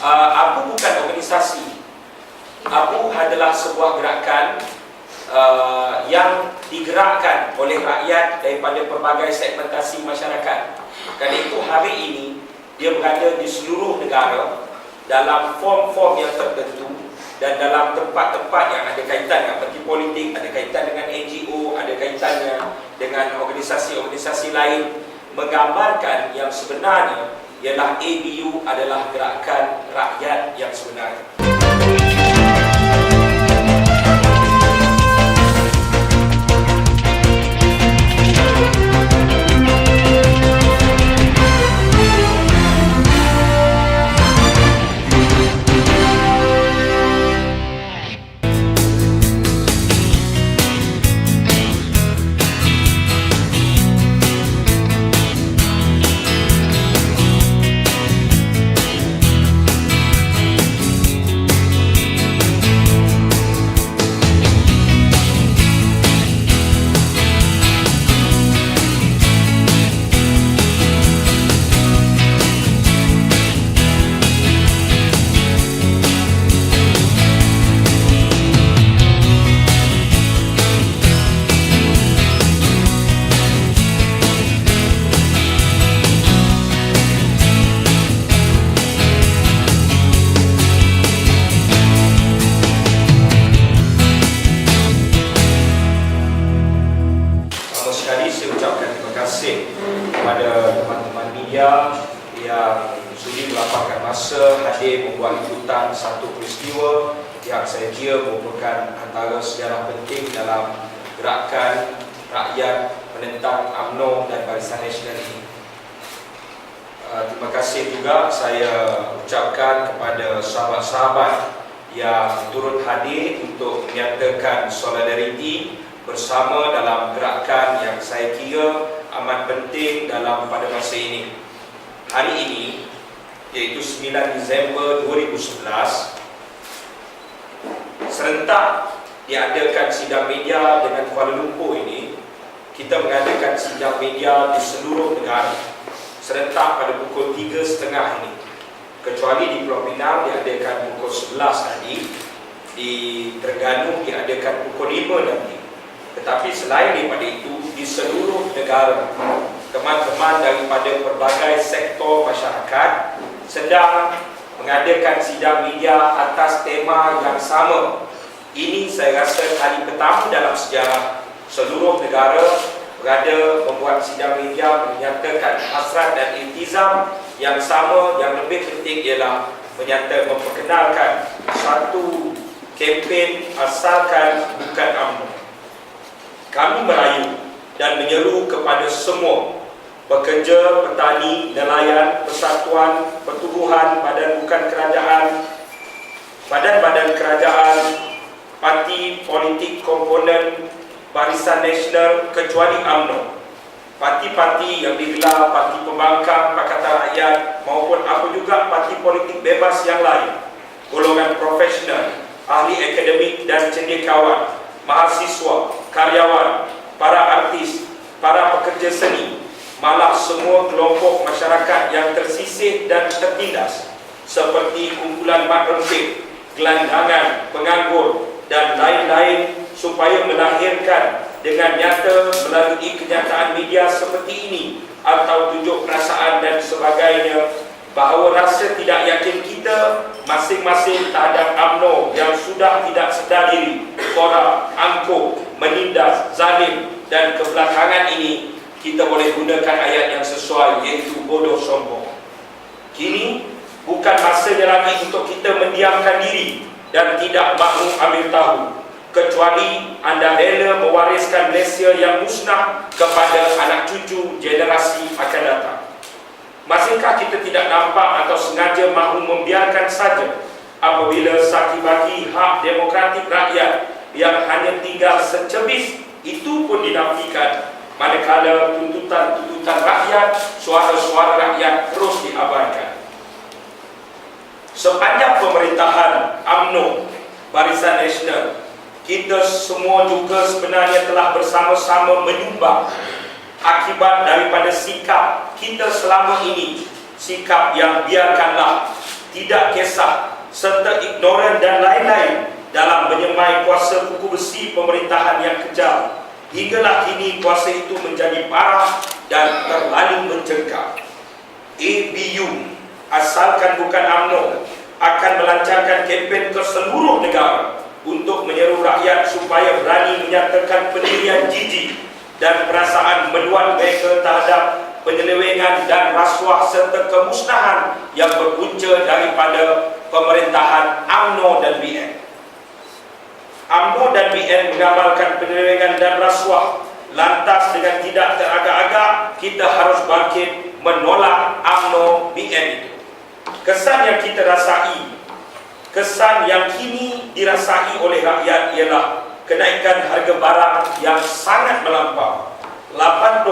ABU bukan organisasi. ABU adalah sebuah gerakan yang digerakkan oleh rakyat daripada pelbagai segmentasi masyarakat. Kerana itu hari ini dia berada di seluruh negara dalam form-form yang tertentu dan dalam tempat-tempat yang ada kaitan dengan parti politik, ada kaitan dengan NGO, ada kaitannya dengan organisasi-organisasi lain, menggambarkan yang sebenarnya ialah ABU adalah gerakan rakyat yang sebenarnya. Kepada teman-teman media yang sudi melapangkan masa hadir membuat liputan satu peristiwa yang saya kira merupakan antara sejarah penting dalam gerakan rakyat menentang UMNO dan Barisan Nasional ini. Terima kasih juga saya ucapkan kepada sahabat-sahabat yang turut hadir untuk menyatakan solidariti bersama dalam gerakan yang saya kira amat penting pada masa ini. Hari ini, iaitu 9 Disember 2011, serentak diadakan sidang media dengan Kuala Lumpur ini. Kita mengadakan sidang media di seluruh negara serentak pada pukul 3.30 ini. Kecuali di Pulau Pinang diadakan pukul 11 tadi, di Terengganu diadakan pukul 5 nanti. Tetapi selain daripada itu, di seluruh negara, teman-teman daripada pelbagai sektor masyarakat sedang mengadakan sidang media atas tema yang sama. Ini saya rasa kali pertama dalam sejarah seluruh negara berada membuat sidang media menyatakan hasrat dan iltizam yang sama. Yang lebih penting ialah memperkenalkan satu kempen asalkan bukan UMNO. Kami merayu dan menyeru kepada semua pekerja, petani, nelayan, persatuan, pertubuhan, badan bukan kerajaan, badan-badan kerajaan, parti politik komponen Barisan Nasional kecuali UMNO, parti-parti yang digelar parti pembangkang Pakatan Rakyat maupun apa juga parti politik bebas yang lain, golongan profesional, ahli akademik dan cendekiawan, mahasiswa, karyawan, para artis, para pekerja seni, malah semua kelompok masyarakat yang tersisih dan tertindas seperti kumpulan mat rempit, gelandangan, penganggur dan lain-lain, supaya melahirkan dengan nyata melalui kenyataan media seperti ini atau tunjuk perasaan dan sebagainya bahawa rasa tidak yakin kita masing-masing terhadap UMNO yang sudah tidak sedar diri, korak, angkuh, menindas, zalim dan kebelakangan ini, kita boleh gunakan ayat yang sesuai, iaitu bodoh sombong. Kini bukan masanya lagi untuk kita mendiamkan diri dan tidak mahu ambil tahu, kecuali anda rela mewariskan Malaysia yang musnah kepada anak cucu generasi akan datang. Masihkah kita tidak nampak atau sengaja mahu membiarkan saja apabila saki-baki hak demokratik rakyat yang hanya tinggal secebis itu pun dinafikan, manakala tuntutan-tuntutan rakyat, suara-suara rakyat terus diabaikan. Sepanjang pemerintahan UMNO Barisan Nasional, kita semua juga sebenarnya telah bersama-sama menyumbang akibat daripada sikap kita selama ini, sikap yang biarkanlah, tidak kisah serta ignoran dan lain-lain dalam menyemai kuasa kuku besi pemerintahan yang kejam. Hinggalah kini kuasa itu menjadi parah dan terlalu mencengkam. ABU, asalkan bukan UMNO, akan melancarkan kempen ke seluruh negara untuk menyeru rakyat supaya berani menyatakan pendirian jijik dan perasaan meluat mereka terhadap penyelewengan dan rasuah serta kemusnahan yang berpunca daripada pemerintahan UMNO dan BN. UMNO dan BN mengamalkan penyelewengan dan rasuah. Lantas dengan tidak teragak-agak, kita harus bangkit menolak UMNO BN itu. Kesan yang kita rasai, kesan yang kini dirasai oleh rakyat ialah kenaikan harga barang yang sangat melampau. 80%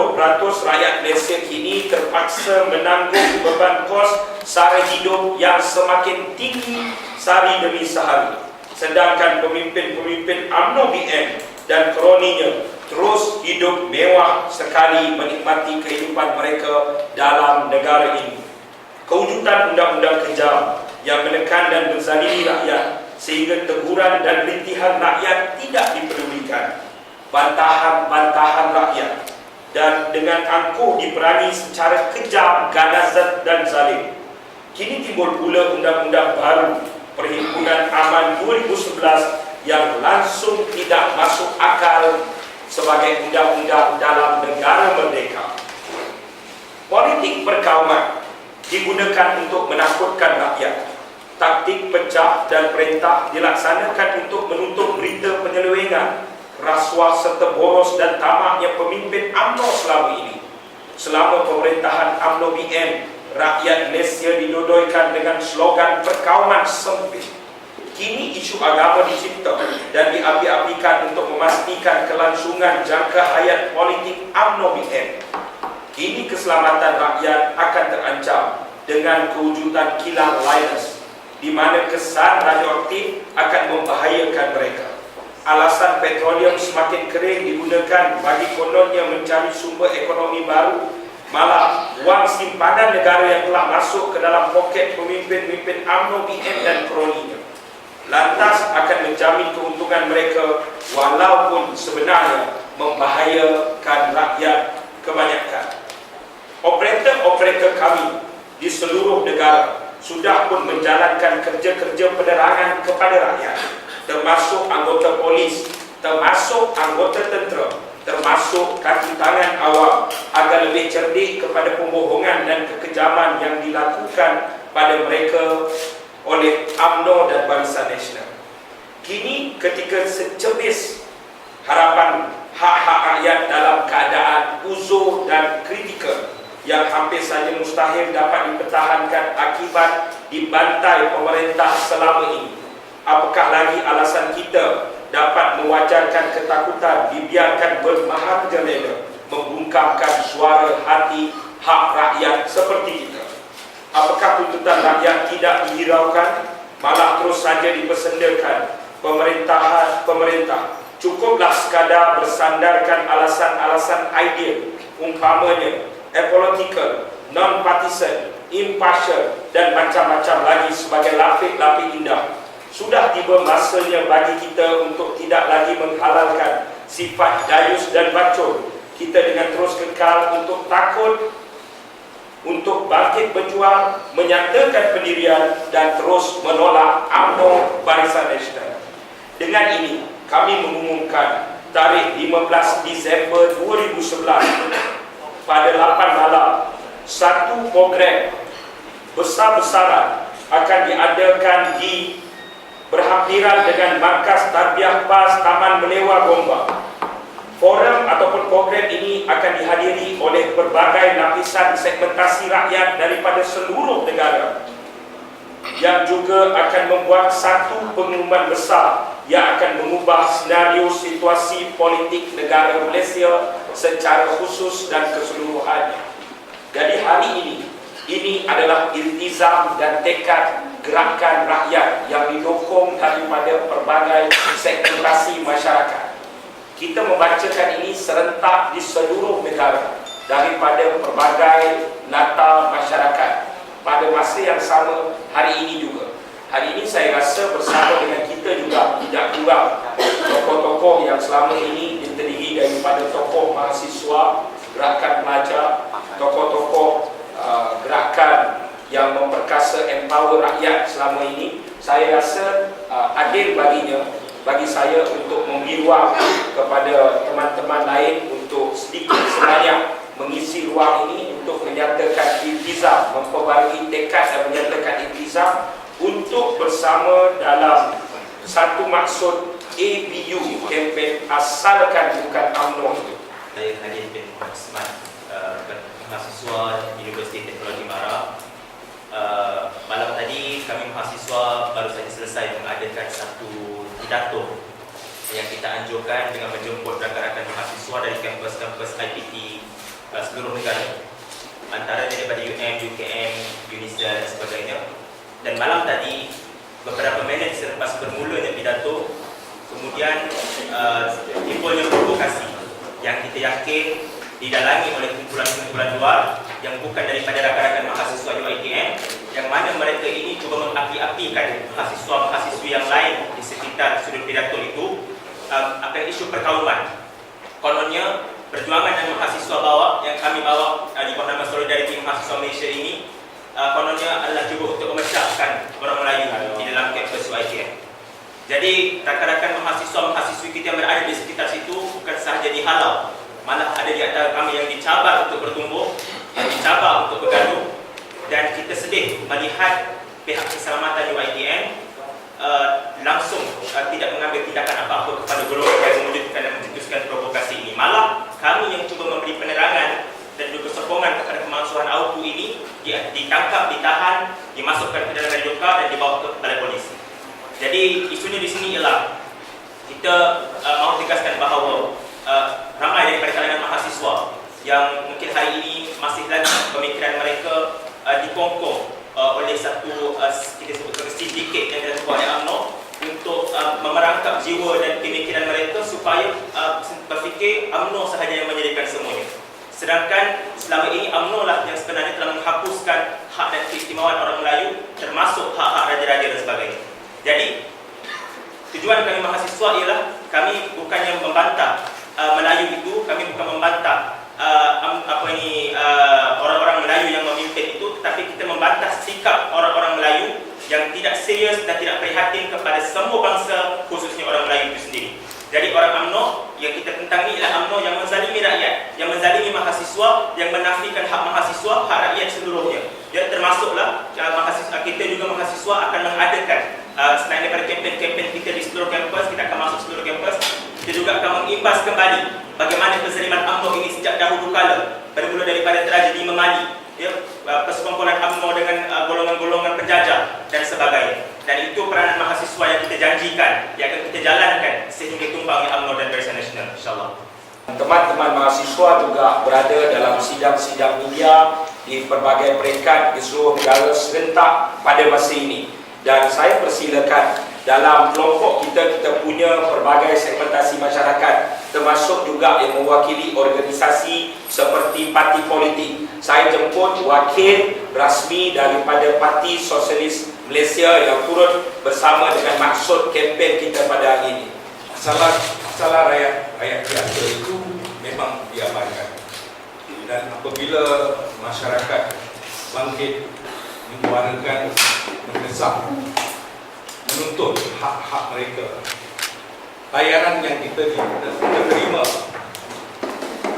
rakyat Malaysia kini terpaksa menanggung beban kos sara hidup yang semakin tinggi sehari demi sehari. Sedangkan pemimpin-pemimpin UMNO BN dan kroninya terus hidup mewah sekali menikmati kehidupan mereka dalam negara ini. Kewujudan undang-undang kejam yang menekan dan menzalimi rakyat sehingga teguran dan rintihan rakyat tidak dipedulikan. Bantahan-bantahan rakyat dan dengan angkuh diperangi secara kejam, ganas dan zalim. Kini timbul pula undang-undang baru Perhimpunan Aman 2011 yang langsung tidak masuk akal sebagai undang-undang dalam negara merdeka. Politik perkauman digunakan untuk menakutkan rakyat. Taktik pecah dan perintah dilaksanakan untuk menutup berita penyelewengan, rasuah serta boros dan tamaknya pemimpin UMNO selama ini. Selama pemerintahan UMNO BN, rakyat Malaysia didodoikan dengan slogan perkauman sempit. Kini isu agama dicipta dan diapi-apikan untuk memastikan kelangsungan jangka hayat politik UMNO BN. Kini keselamatan rakyat akan terancam dengan kewujudan kilang Linus, di mana kesan radioaktif akan membahayakan mereka. Alasan petroleum semakin kering digunakan bagi kononnya mencari sumber ekonomi baru, malah wang simpanan negara yang telah masuk ke dalam poket pemimpin-pemimpin UMNO BN dan kroninya lantas akan menjamin keuntungan mereka walaupun sebenarnya membahayakan rakyat kebanyakan. Operator-operator kami di seluruh negara sudah pun menjalankan kerja-kerja penerangan kepada rakyat, termasuk anggota polis, termasuk anggota tentera, termasuk kaki tangan awam agar lebih cerdik kepada pembohongan dan kekejaman yang dilakukan pada mereka oleh UMNO dan Barisan Nasional. Kini ketika secebis harapan hak-hak rakyat dalam keadaan uzur dan kritikal yang hampir saja mustahil dapat dipertahankan akibat dibantai pemerintah selama ini. Apakah lagi alasan kita dapat mewajarkan ketakutan dibiarkan bermahajalela membungkamkan suara hati hak rakyat seperti kita? Apakah tuntutan rakyat tidak dihiraukan, malah terus saja dipersendakan pemerintah cukuplah sekadar bersandarkan alasan-alasan ideal, umpamanya apolitical, non-partisan, impartial dan macam-macam lagi sebagai lapik-lapik indah. Sudah tiba masanya bagi kita untuk tidak lagi menghalalkan sifat dayus dan bacol kita dengan terus kekal untuk takut, untuk bangkit berjuang, menyatakan pendirian dan terus menolak UMNO Barisan Nasional. Dengan ini, kami mengumumkan tarikh 15 Disember 2011 pada 8 malam, satu program besar-besaran akan diadakan di berhampiran dengan Markas Tarbiyah PAS Taman Melewah Gombak. Forum ataupun program ini akan dihadiri oleh berbagai lapisan segmentasi rakyat daripada seluruh negara yang juga akan membuat satu pengumuman besar yang akan mengubah senario situasi politik negara Malaysia secara khusus dan keseluruhannya. Jadi hari ini adalah iltizam dan tekad gerakan rakyat yang didukung daripada pelbagai segmentasi masyarakat. Kita membacakan ini serentak di seluruh negara daripada pelbagai latar masyarakat pada masa yang sama hari ini juga. hari ini saya rasa bersama dengan kita juga tidak kurang tokoh-tokoh yang selama ini terdiri daripada tokoh mahasiswa, gerakan pelajar, tokoh-tokoh gerakan yang memperkasa empower rakyat selama ini. Saya rasa adil bagi saya untuk membiruang kepada teman-teman lain untuk sedikit sebanyak mengisi ruang ini untuk menyatakan iltizam, memperbarui tekad dan menyatakan iltizam untuk bersama dalam satu maksud ABU, kempen asalkan bukan UMNO itu. Saya Khalid bin Muhammad Osman, mahasiswa Universiti Teknologi Mara. Malam tadi kami mahasiswa baru saja selesai mengadakan satu pidato yang kita anjurkan dengan menjemput rakan-rakan mahasiswa dari kampus-kampus IPT seluruh negara, antaranya daripada UM, UKM, UNISA dan sebagainya. Dan malam tadi, beberapa minit selepas bermulanya pidato, kemudian timbulnya provokasi yang kita yakin didalangi oleh kumpulan-kumpulan luar yang bukan daripada rakan-rakan mahasiswa UiTM, yang mana mereka ini cuba mengapi-apikan mahasiswa-mahasiswi yang lain di sekitar sudut pidato itu akan isu perkauman. Kononnya perjuangan dan mahasiswa bawa yang kami bawa di bawah nama Solidariti Mahasiswa Malaysia ini kononnya adalah cuba untuk memecahkan orang Melayu di dalam kampus UiTM. Jadi rakan-rakan mahasiswa-mahasiswi kita yang berada di sekitar situ bukan sahaja dihalau, malah ada di antara kami yang dicabar untuk bertumbuh, yang dicabar untuk bergaduh. Dan kita sedih melihat pihak keselamatan UiTM langsung tidak mengambil tindakan apa-apa kepada golongan yang mewujudkan dan mencetuskan provokasi ini. Malah kami yang cuba memberi penerangan dan juga sokongan kepada pemalsuan AUKU ini ditangkap, ditahan, dimasukkan ke dalam radioka dan dibawa ke balai polis. Jadi isunya di sini ialah kita mahu tegaskan bahawa ramai daripada kalangan mahasiswa yang mungkin hari ini masih lagi pemikiran mereka dikongkong oleh satu kita sebut sindiket yang dilakukan oleh UMNO untuk memerangkap jiwa dan pemikiran mereka supaya berfikir UMNO sahaja yang menyediakan semuanya. Sedangkan selama ini UMNO lah yang sebenarnya telah menghapuskan hak dan keistimewaan orang Melayu, termasuk hak-hak raja-raja dan sebagainya. Jadi tujuan kami mahasiswa ialah kami bukannya membantah Melayu itu, kami bukan membantah orang-orang Melayu yang memimpin itu, tetapi kita membantah sikap orang-orang Melayu yang tidak serius dan tidak prihatin kepada semua bangsa, khususnya orang Melayu itu sendiri. Jadi orang UMNO yang kita tentang ini ialah UMNO yang menzalimi rakyat, yang menzalimi mahasiswa, yang menafikan hak mahasiswa, hak rakyat seluruhnya. Ya, termasuklah mahasiswa, kita juga mahasiswa akan mengadakan selain daripada kempen-kempen kita di seluruh kampus, kita akan masuk seluruh kampus. Kita juga akan mengimbas kembali bagaimana kezaliman UMNO ini sejak dahulu kala, bermula daripada tragedi Memali, ya, persekongkolan UMNO dengan golongan-golongan penjajah dan sebagainya. Dan itu peranan mahasiswa yang kita janjikan, yang akan kita jalankan sehingga tumbangnya UMNO dan Barisan Nasional, insyaAllah. Teman-teman mahasiswa juga berada dalam sidang-sidang media di pelbagai peringkat di seluruh negara serentak pada masa ini. Dan saya persilakan dalam kelompok kita punya pelbagai segmentasi masyarakat, termasuk juga yang mewakili organisasi seperti parti politik. Saya jemput wakil rasmi daripada Parti Sosialis Malaysia yang turut bersama dengan maksud kempen kita pada hari ini. Masalah rakyat biasa itu memang diabaikan. Dan apabila masyarakat bangkit menyuarakan, mendesak, menuntut hak-hak mereka, layanan yang kita terima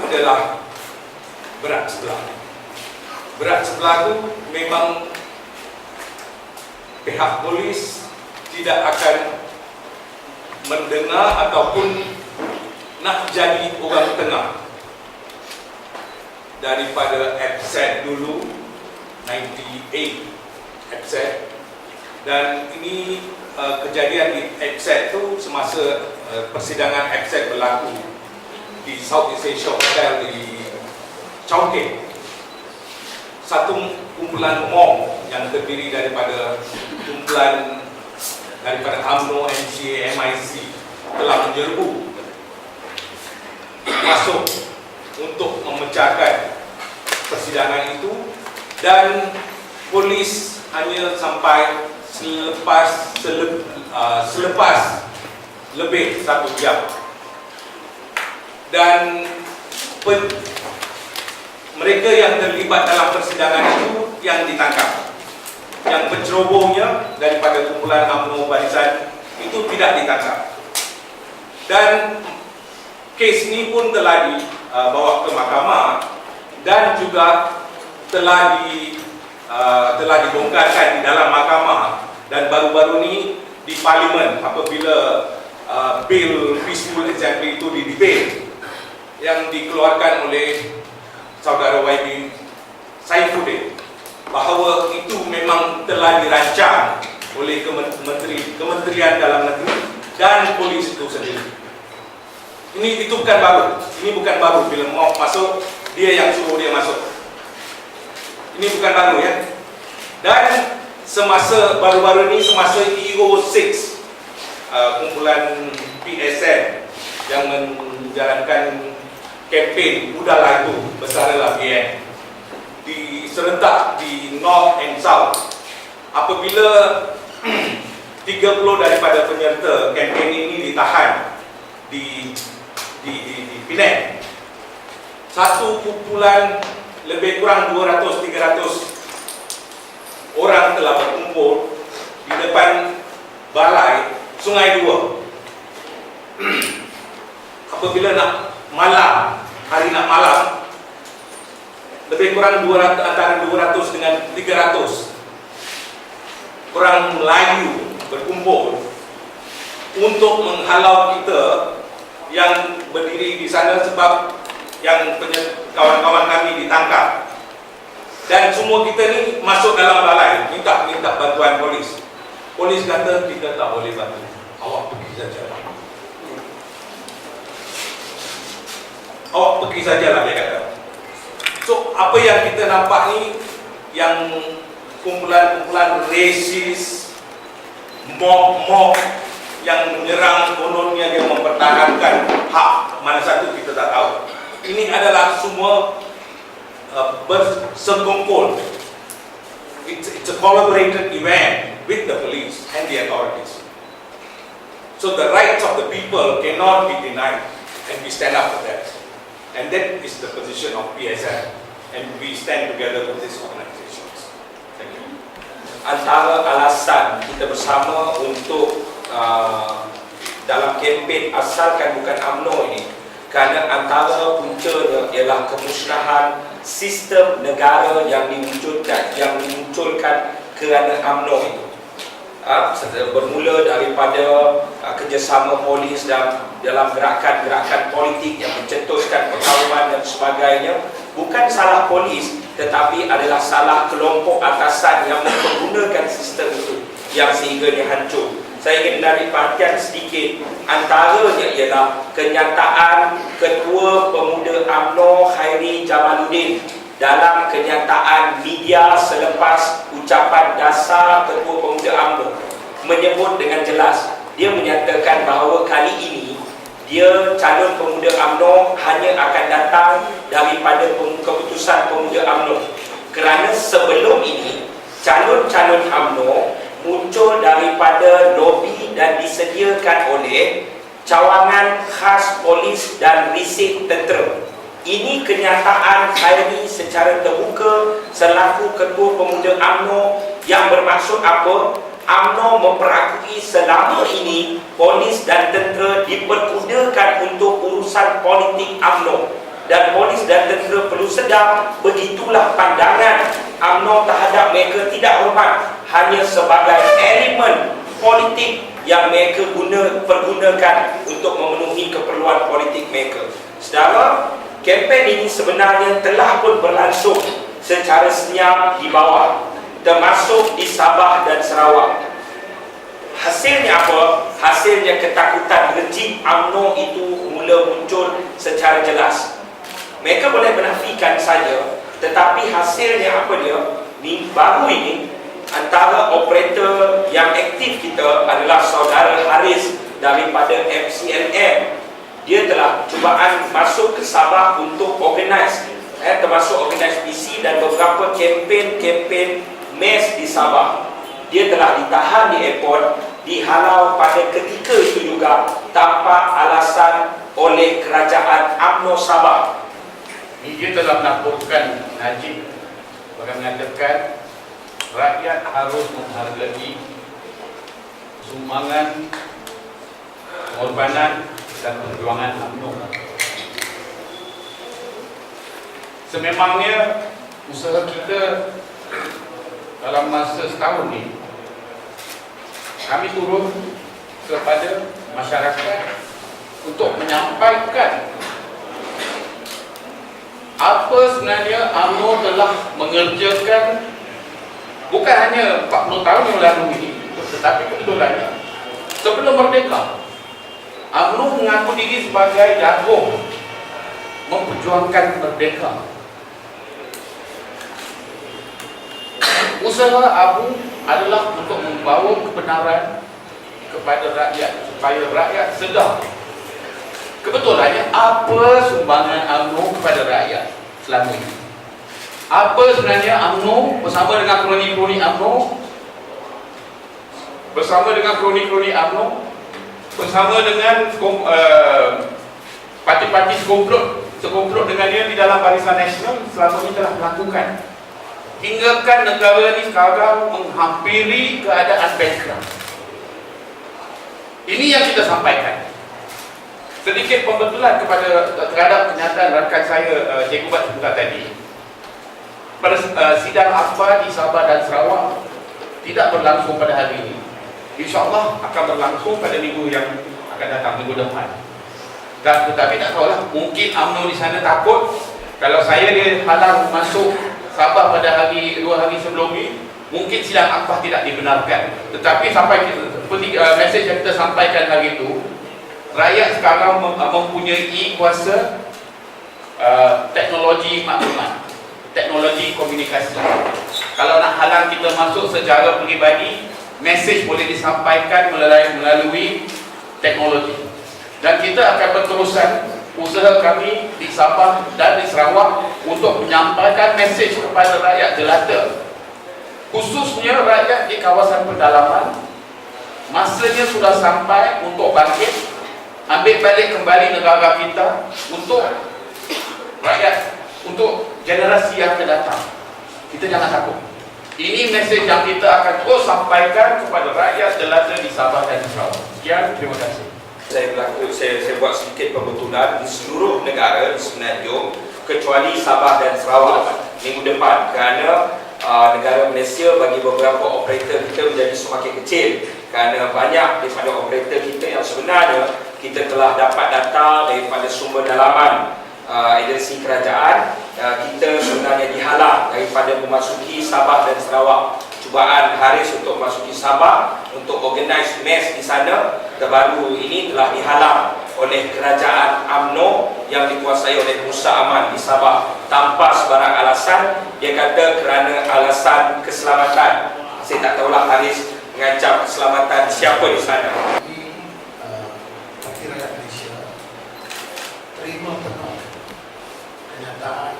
adalah berat sebelah. Berat sebelah itu memang pihak polis tidak akan mendengar ataupun nak jadi orang tengah daripada FZ dulu 98 FZ, dan ini kejadian di FZ itu semasa persidangan FZ berlaku di Southeast Asia Hotel di Chongqing. Satu kumpulan mob yang terdiri daripada kumpulan daripada UMNO, MCA, MIC telah menyerbu masuk untuk memecahkan persidangan itu, dan polis hanya sampai selepas lebih 1 jam, dan mereka yang terlibat dalam persidangan itu yang ditangkap. Yang pencerobohnya daripada kumpulan UMNO Barisan itu tidak ditangkap. Dan kes ini pun telah dibawa ke mahkamah dan juga telah dibongkarkan di dalam mahkamah, dan baru-baru ini di parlimen apabila Bill Peaceful Assembly itu didebate yang dikeluarkan oleh saudara YB Saifuddin, bahawa itu memang telah dirancang oleh Kementerian Dalam Negeri dan polis itu sendiri. Itu bukan baru. Ini bukan baru. Bila mau masuk, dia yang suruh dia masuk. Ini bukan baru ya. Dan semasa baru-baru ini, semasa EO6, kumpulan PSN yang menjalankan kempen udahlah itu, besarlah BN, diserentak di North and South. Apabila 30 daripada penyerta kempen ini ditahan di Penang, satu kumpulan lebih kurang 200-300 orang telah berkumpul di depan balai Sungai Dua. Apabila hari nak malam, lebih kurang antara 200 dengan 300 orang Melayu berkumpul untuk menghalau kita yang berdiri di sana, sebab yang kawan-kawan kami ditangkap. Dan semua kita ni masuk dalam balai, minta bantuan polis. Polis kata kita tak boleh bantu, awak pergi saja. Awak pergi sajalah, dia kata. So apa yang kita nampak ni, yang kumpulan-kumpulan rasis, mob yang menyerang, kononnya dia mempertahankan hak mana satu kita tak tahu. Ini adalah semua bersengkongkol. It's a collaborated event with the police and the authorities. So the rights of the people cannot be denied, and we stand up for that. And that is the position of PSN, and we stand together with these organizations. Thank you. Antara alasan kita bersama untuk dalam kempen asalkan bukan UMNO ini, kerana antara puncanya ialah kemusnahan sistem negara yang dimunculkan kerana UMNO itu. Bermula daripada kerjasama polis dan dalam gerakan-gerakan politik yang mencetuskan pertarungan dan sebagainya. Bukan salah polis, tetapi adalah salah kelompok atasan yang mempergunakan sistem itu yang sehingga dia hancur. Saya ingin menarik perhatian sedikit. Antaranya ialah kenyataan Ketua Pemuda UMNO Khairi Jamaluddin dalam kenyataan media selepas ucapan dasar Ketua Pemuda UMNO, menyebut dengan jelas, dia menyatakan bahawa kali ini dia calon pemuda UMNO hanya akan datang daripada keputusan pemuda UMNO, kerana sebelum ini calon-calon UMNO muncul daripada lobi dan disediakan oleh cawangan khas polis dan risik tentera. Ini kenyataan Khairi secara terbuka selaku Ketua Pemuda UMNO, yang bermaksud apa? UMNO memperakui selama ini polis dan tentera dipergunakan untuk urusan politik UMNO, dan polis dan tentera perlu sedar begitulah pandangan UMNO terhadap mereka tidak hormat, hanya sebagai elemen politik yang mereka pergunakan untuk memenuhi keperluan politik mereka. Saudara, kempen ini sebenarnya telah pun berlangsung secara senyap di bawah, termasuk di Sabah dan Sarawak. Hasilnya apa? Hasilnya ketakutan rejim UMNO itu mula muncul secara jelas. Mereka boleh menafikan saja, tetapi hasilnya apa dia? Baru ini, antara operator yang aktif kita adalah saudara Haris daripada MCLM. Dia telah cubaan masuk ke Sabah untuk organize, termasuk organize PC dan beberapa kempen MES di Sabah. dia telah ditahan di airport, dihalau pada ketika itu juga tanpa alasan oleh kerajaan UMNO Sabah. Media telah melaporkan Najib bahkan mengatakan rakyat harus menghargai sumbangan, pengorbanan dan perjuangan UMNO. Sememangnya usaha kita dalam masa setahun ini, kami turun kepada masyarakat untuk menyampaikan apa sebenarnya UMNO telah mengerjakan bukan hanya 40 tahun yang lalu ini, tetapi kebetulannya sebelum merdeka UMNO mengaku diri sebagai jago memperjuangkan merdeka. Usaha ABU adalah untuk membawa kebenaran kepada rakyat supaya rakyat sedar kebetulannya apa sumbangan UMNO kepada rakyat selama ini. Apa sebenarnya UMNO bersama dengan kroni-kroni UMNO, bersama dengan parti-parti sekomplot dengan dia di dalam Barisan Nasional selama ini telah melakukan, hinggakan negara ini sekarang menghampiri keadaan bankrupt. Ini yang kita sampaikan. Sedikit pembetulan terhadap kenyataan rakan saya Cikgu Bat sebentar tadi. Sidang akbar di Sabah dan Sarawak tidak berlangsung pada hari ini. InsyaAllah akan berlangsung pada minggu yang akan datang, minggu depan. Dan tetapi tak tahulah, mungkin UMNO di sana takut kalau saya dihalang masuk Sabah pada dua hari sebelum ini, mungkin sidang akbar tidak dibenarkan. Tetapi sampai mesej yang kita sampaikan hari itu, rakyat sekarang mempunyai kuasa teknologi maklumat, teknologi komunikasi. Kalau nak halang kita masuk secara peribadi, mesej boleh disampaikan melalui teknologi. Dan kita akan berterusan usaha kami di Sabah dan di Sarawak untuk menyampaikan mesej kepada rakyat jelata, khususnya rakyat di kawasan pedalaman. Masanya sudah sampai untuk bangkit, ambil balik kembali negara kita untuk rakyat, untuk generasi yang akan datang. Kita jangan takut. Ini mesej yang kita akan terus sampaikan kepada rakyat jelata di Sabah dan di Sarawak. Sekian, terima kasih. Saya buat sedikit pembetulan di seluruh negara di Semenanjung kecuali Sabah dan Sarawak minggu depan, kerana negara Malaysia bagi beberapa operator kita menjadi semakin kecil, kerana banyak daripada operator kita yang sebenarnya kita telah dapat data daripada sumber dalaman agensi kerajaan, kita sebenarnya dihalang daripada memasuki Sabah dan Sarawak. Cubaan Haris untuk memasuki Sabah untuk organize mes di sana terbaru ini telah dihalang oleh kerajaan UMNO yang dikuasai oleh Musa Aman di Sabah tanpa sebarang alasan. Dia kata kerana alasan keselamatan. Saya tak tahulah Haris mengancam keselamatan siapa di sana. Parti Rakyat Malaysia terima penuh kenyataan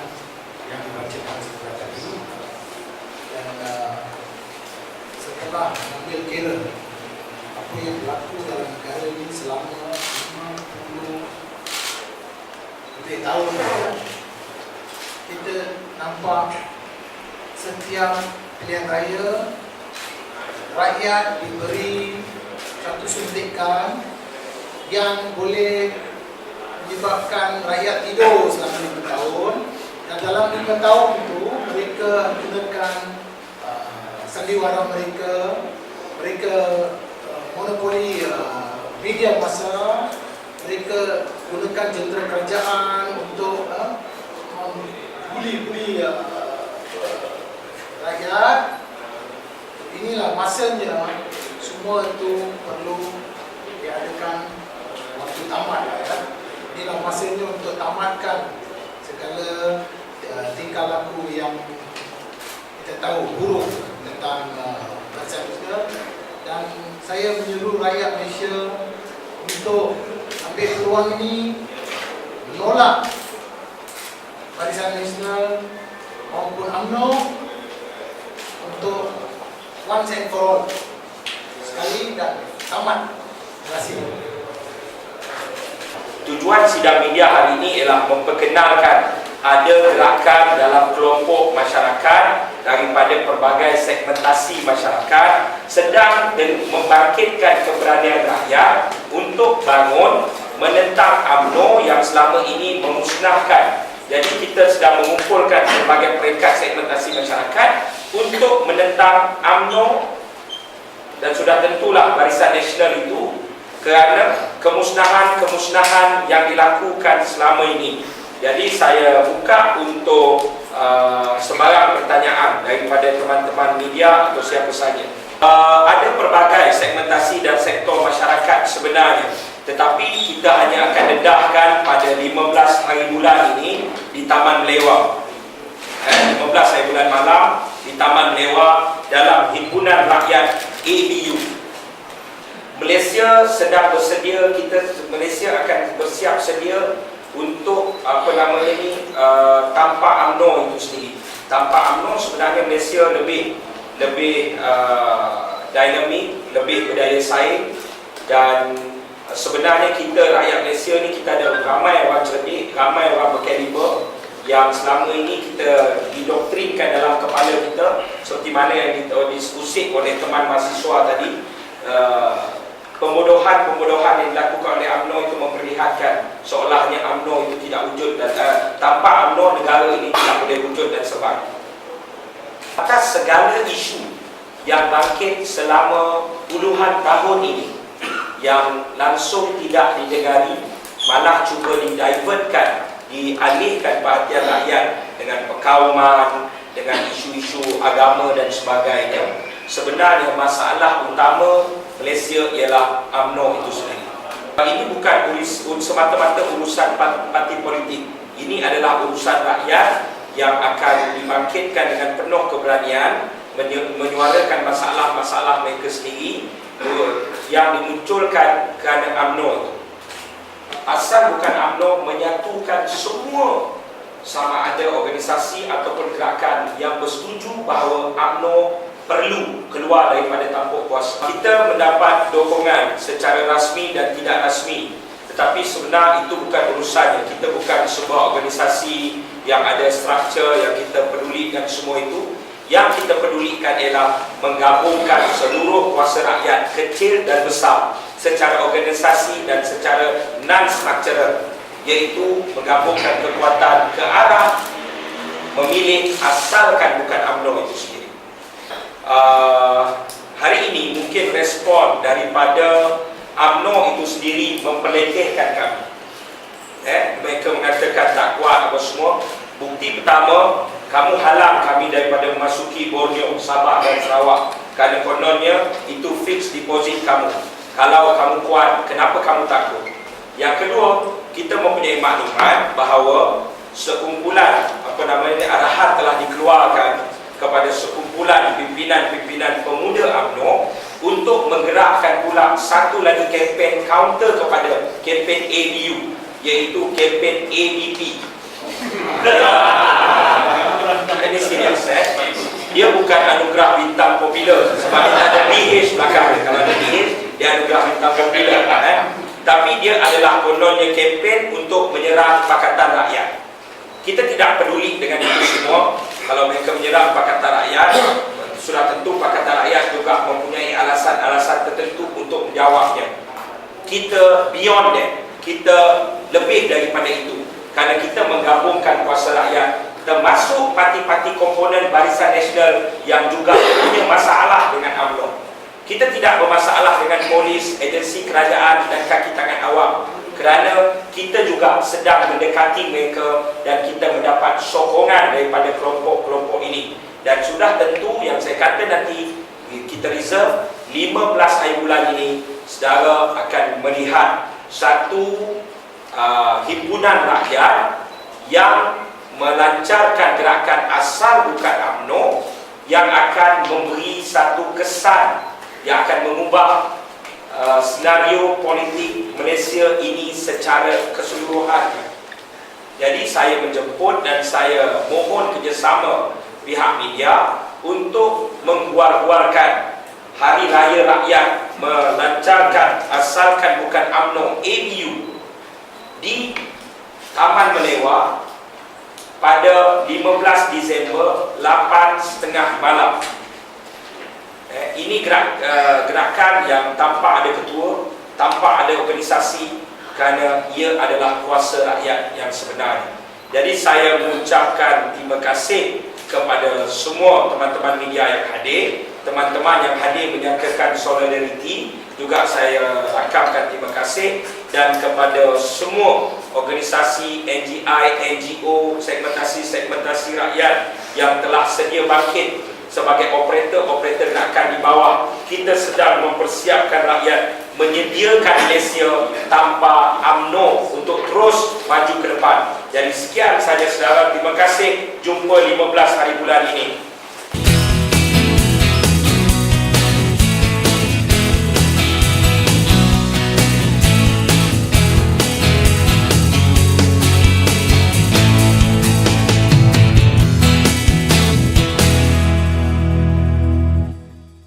yang dibacakan sebelah tadi, dan setelah mengambil kira apa yang berlaku dalam negara ini selama 50 lebih tahun, kita nampak setiap pilihan raya rakyat diberi satu suntikan yang boleh menyebabkan rakyat tidur selama 5 tahun, dan dalam 5 tahun itu mereka gunakan sandiwara mereka monopoli media massa, mereka gunakan jentera kerajaan untuk bully rakyat. Inilah masanya semua itu perlu diadakan waktu tamat ya. Inilah masanya untuk tamatkan segala tingkah laku yang kita tahu buruk tentang Barisan Nasional, dan saya menyuruh rakyat Malaysia untuk ambil peluang ini menolak Barisan Nasional maupun UMNO untuk once and for all. Sekali dan tamat. Terima kasih. Tujuan sidang media hari ini ialah memperkenalkan ada gerakan dalam kelompok masyarakat daripada pelbagai segmentasi masyarakat sedang membangkitkan keberanian rakyat untuk bangun menentang UMNO yang selama ini memusnahkan. Jadi kita sedang mengumpulkan pelbagai peringkat segmentasi masyarakat untuk menentang UMNO, dan sudah tentulah Barisan Nasional itu kerana kemusnahan yang dilakukan selama ini. Jadi saya buka untuk sembarang pertanyaan daripada teman-teman media atau siapa saja. Ada pelbagai segmentasi dan sektor masyarakat sebenarnya, tetapi kita hanya akan dedahkan pada 15 hari bulan ini di Taman Melewah. 15 hari bulan malam di Taman Melewah dalam Himpunan Rakyat ABU. Malaysia sedang bersedia, Malaysia akan bersiap sedia untuk tanpa UMNO itu sendiri. Tanpa UMNO sebenarnya Malaysia lebih dinamik, lebih berdaya saing, dan sebenarnya kita rakyat Malaysia ni kita ada ramai orang cerdik, ramai orang berkaliber yang selama ini kita didoktrinkan dalam kepala kita seperti mana yang diskusi oleh teman mahasiswa tadi. Pembodohan yang dilakukan oleh UMNO itu memperlihatkan seolahnya UMNO itu tidak wujud, dan tanpa UMNO negara ini tidak boleh wujud dan sebagainya. Atas segala isu yang bangkit selama puluhan tahun ini yang langsung tidak didengari, malah cuba didivertkan, dialihkan perhatian rakyat dengan perkauman, dengan isu-isu agama dan sebagainya. Sebenarnya masalah utama Malaysia ialah UMNO itu sendiri. Ini bukan semata-mata urusan parti politik. Ini adalah urusan rakyat yang akan dibangkitkan dengan penuh keberanian, menyuarakan masalah-masalah mereka sendiri yang dimunculkan kerana UMNO itu. Asal bukan UMNO menyatukan semua, sama ada organisasi ataupun gerakan yang bersetuju bahawa UMNO perlu keluar daripada tampuk kuasa. Kita mendapat dukungan secara rasmi dan tidak rasmi, tetapi sebenarnya itu bukan urusannya. Kita bukan sebuah organisasi yang ada struktur yang kita pedulikan semua itu. Yang kita pedulikan ialah menggabungkan seluruh kuasa rakyat kecil dan besar secara organisasi dan secara non-struktural, iaitu menggabungkan kekuatan ke arah memilih asalkan bukan UMNO itu sendiri. Hari ini mungkin respon daripada UMNO itu sendiri memperlekehkan kami. Mereka mengatakan tak kuat apa semua. Bukti pertama, kamu halang kami daripada memasuki Borneo, Sabah dan Sarawak kerana kononnya itu fix deposit kamu. Kalau kamu kuat, kenapa kamu takut? Yang kedua, kita mempunyai maklumat bahawa sekumpulan arahan telah dikeluarkan kepada sekumpulan pimpinan-pimpinan pemuda UMNO untuk menggerakkan pula satu lagi kempen counter kepada kempen ABU, iaitu kempen ABP. Ini serius, dia bukan anugerah bintang popular sebab dia tak ada DH belakang. Kalau ada DH, dia anugerah bintang popular, tapi dia adalah kononnya kempen untuk menyerang Pakatan Rakyat. Kita tidak peduli dengan itu semua. Kalau mereka menyerang Pakatan Rakyat, sudah tentu Pakatan Rakyat juga mempunyai alasan-alasan tertentu untuk menjawabnya. Kita beyond that, kita lebih daripada itu, kerana kita menggabungkan kuasa rakyat, termasuk parti-parti komponen Barisan Nasional yang juga punya masalah dengan UMNO. Kita tidak bermasalah dengan polis, agensi kerajaan dan kaki tangan awam, kerana kita juga sedang mendekati mereka dan kita mendapat sokongan daripada kelompok-kelompok ini. Dan sudah tentu yang saya kata nanti kita reserve 15 hari bulan ini, saudara akan melihat satu himpunan rakyat yang melancarkan gerakan asal bukan UMNO yang akan memberi satu kesan yang akan mengubah senario politik Malaysia ini secara keseluruhan. Jadi saya menjemput dan saya mohon kerjasama pihak media untuk mengguar-guarkan Hari Raya Rakyat melancarkan asalkan bukan UMNO ABU di Taman Melewa pada 15 Disember 8.30 malam. Ini gerakan yang tanpa ada ketua, tanpa ada organisasi, kerana ia adalah kuasa rakyat yang sebenarnya. Jadi saya mengucapkan terima kasih kepada semua teman-teman media yang hadir, teman-teman yang hadir menyatakan solidariti, juga saya rakamkan terima kasih, dan kepada semua organisasi, NGI, NGO, segmentasi rakyat yang telah sedia bangkit sebagai operator gerakan di bawah. Kita sedang mempersiapkan rakyat menyediakan Malaysia tanpa UMNO untuk terus maju ke depan. Jadi sekian saja saudara, terima kasih. Jumpa 15 hari bulan ini.